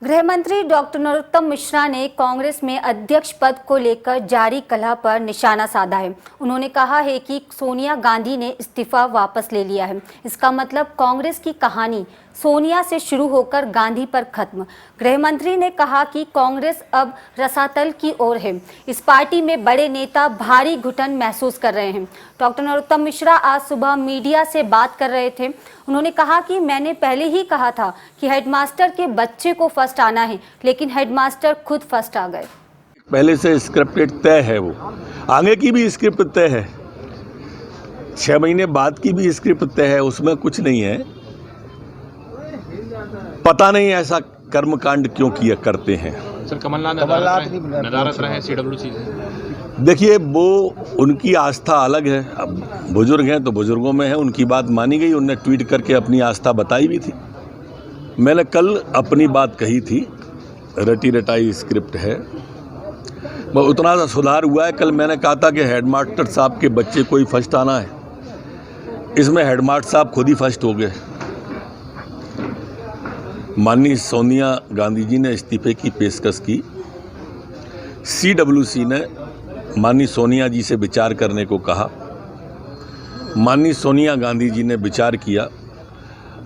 गृह मंत्री डॉक्टर नरोत्तम मिश्रा ने कांग्रेस में अध्यक्ष पद को लेकर जारी कलह पर निशाना साधा है। उन्होंने कहा है कि सोनिया गांधी ने इस्तीफा वापस ले लिया है। इसका मतलब कांग्रेस की कहानी सोनिया से शुरू होकर गांधी पर खत्म। गृह मंत्री ने कहा कि कांग्रेस अब रसातल की ओर है। इस पार्टी में बड़े नेता भारी घुटन महसूस कर रहे हैं। डॉक्टर नरोत्तम मिश्रा आज सुबह मीडिया से बात कर रहे थे। उन्होंने कहा कि मैंने पहले ही कहा था कि हेडमास्टर के बच्चे को फर्स्ट आना है, लेकिन हेडमास्टर खुद फर्स्ट आ गए। पहले से स्क्रिप्टेड तय है, वो आगे की भी स्क्रिप्ट तय है, 6 महीने बाद की भी स्क्रिप्ट तय है, उसमें कुछ नहीं है। पता नहीं ऐसा कर्मकांड क्यों किया करते हैं। सर कमलनाथ नदारत रहे CWC। देखिए, वो उनकी आस्था अलग है। अब बुजुर्ग हैं तो बुजुर्गों में है, उनकी बात मानी गई। उनने ट्वीट करके अपनी आस्था बताई भी थी। मैंने कल अपनी बात कही थी, रटी रटाई स्क्रिप्ट है, उतना सा सुधार हुआ है। कल मैंने कहा था कि हेडमास्टर साहब के बच्चे को ही फर्स्ट आना है। इसमें हेडमास्टर साहब खुद ही फर्स्ट हो गए। माननीय सोनिया गांधी जी ने इस्तीफे की पेशकश की। CWC ने माननीय सोनिया जी से विचार करने को कहा। माननीय सोनिया गांधी जी ने विचार किया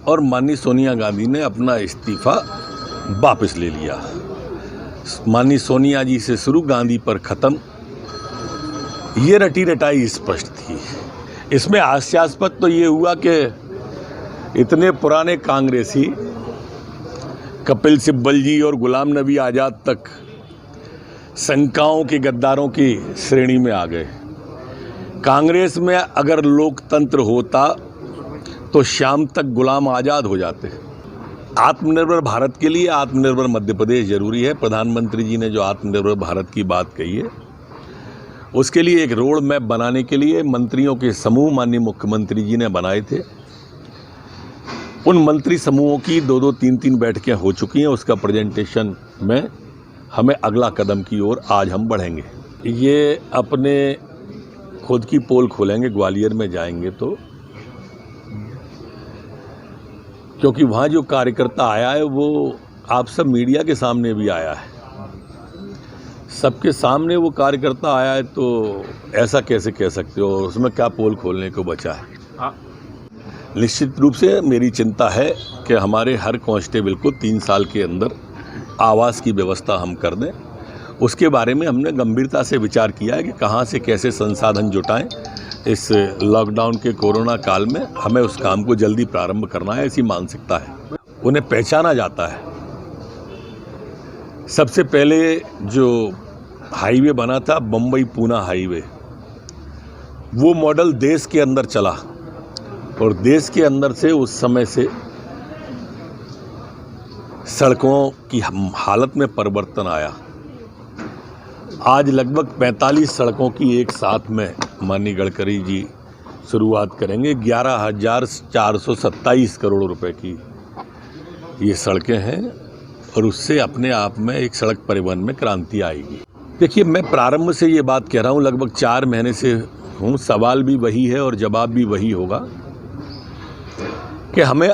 और माननीय सोनिया गांधी ने अपना इस्तीफा वापस ले लिया। माननीय सोनिया जी से शुरू, गांधी पर ख़त्म। ये रटी रटाई स्पष्ट थी। इसमें हास्यास्पद तो ये हुआ कि इतने पुराने कांग्रेसी कपिल सिब्बल जी और गुलाम नबी आज़ाद तक शंकाओं के गद्दारों की श्रेणी में आ गए। कांग्रेस में अगर लोकतंत्र होता तो शाम तक गुलाम आज़ाद हो जाते। आत्मनिर्भर भारत के लिए आत्मनिर्भर मध्य प्रदेश जरूरी है। प्रधानमंत्री जी ने जो आत्मनिर्भर भारत की बात कही है, उसके लिए एक रोड मैप बनाने के लिए मंत्रियों के समूह माननीय मुख्यमंत्री जी ने बनाए थे। उन मंत्री समूहों की 2-2, 3-3 बैठकें हो चुकी हैं। उसका प्रेजेंटेशन में हमें अगला कदम की ओर आज हम बढ़ेंगे। ये अपने खुद की पोल खोलेंगे, ग्वालियर में जाएंगे तो, क्योंकि वहाँ जो कार्यकर्ता आया है वो आप सब मीडिया के सामने भी आया है। सबके सामने वो कार्यकर्ता आया है, तो ऐसा कैसे कह सकते हो? उसमें क्या पोल खोलने को बचा है? निश्चित रूप से मेरी चिंता है कि हमारे हर कांस्टेबल को 3 साल के अंदर आवास की व्यवस्था हम कर दें। उसके बारे में हमने गंभीरता से विचार किया है कि कहाँ से कैसे संसाधन जुटाएं। इस लॉकडाउन के कोरोना काल में हमें उस काम को जल्दी प्रारंभ करना है, ऐसी मानसिकता है। उन्हें पहचाना जाता है। सबसे पहले जो हाईवे बना था, बम्बई पूना हाईवे, वो मॉडल देश के अंदर चला और देश के अंदर से उस समय से सड़कों की हालत में परिवर्तन आया। आज लगभग 45 सड़कों की एक साथ में माननीय गडकरी जी शुरुआत करेंगे। 11,427 करोड़ रुपए की ये सड़कें हैं और उससे अपने आप में एक सड़क परिवहन में क्रांति आएगी। देखिए, मैं प्रारंभ से ये बात कह रहा हूँ, लगभग 4 महीने से हूँ। सवाल भी वही है और जवाब भी वही होगा कि हमें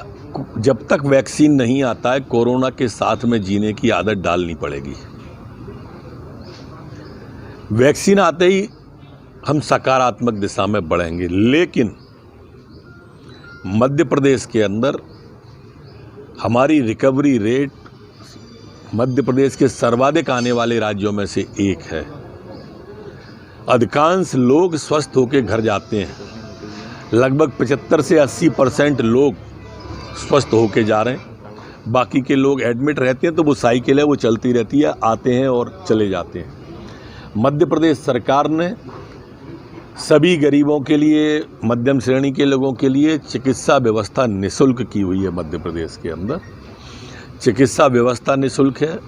जब तक वैक्सीन नहीं आता है, कोरोना के साथ में जीने की आदत डालनी पड़ेगी। वैक्सीन आते ही हम सकारात्मक दिशा में बढ़ेंगे। लेकिन मध्य प्रदेश के अंदर हमारी रिकवरी रेट मध्य प्रदेश के सर्वाधिक आने वाले राज्यों में से एक है। अधिकांश लोग स्वस्थ होकर घर जाते हैं। लगभग 75 से 80% लोग स्वस्थ होके जा रहे हैं। बाकी के लोग एडमिट रहते हैं, तो वो साइकिल है, वो चलती रहती है, आते हैं और चले जाते हैं। मध्य प्रदेश सरकार ने सभी गरीबों के लिए, मध्यम श्रेणी के लोगों के लिए चिकित्सा व्यवस्था निःशुल्क की हुई है। मध्य प्रदेश के अंदर चिकित्सा व्यवस्था निःशुल्क है,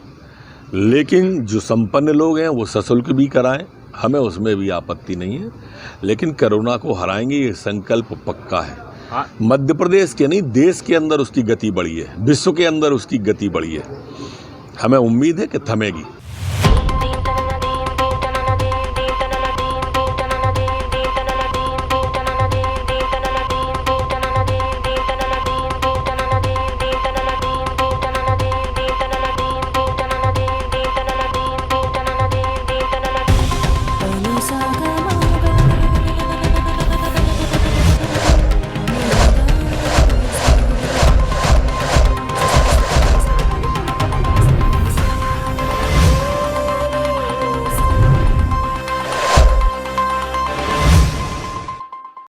लेकिन जो संपन्न लोग हैं वो सशुल्क भी कराएं, हमें उसमें भी आपत्ति नहीं है। लेकिन कोरोना को हराएंगे, ये संकल्प पक्का है। मध्य प्रदेश के नहीं, देश के अंदर उसकी गति बढ़ी है, विश्व के अंदर उसकी गति बढ़ी है। हमें उम्मीद है कि थमेगी।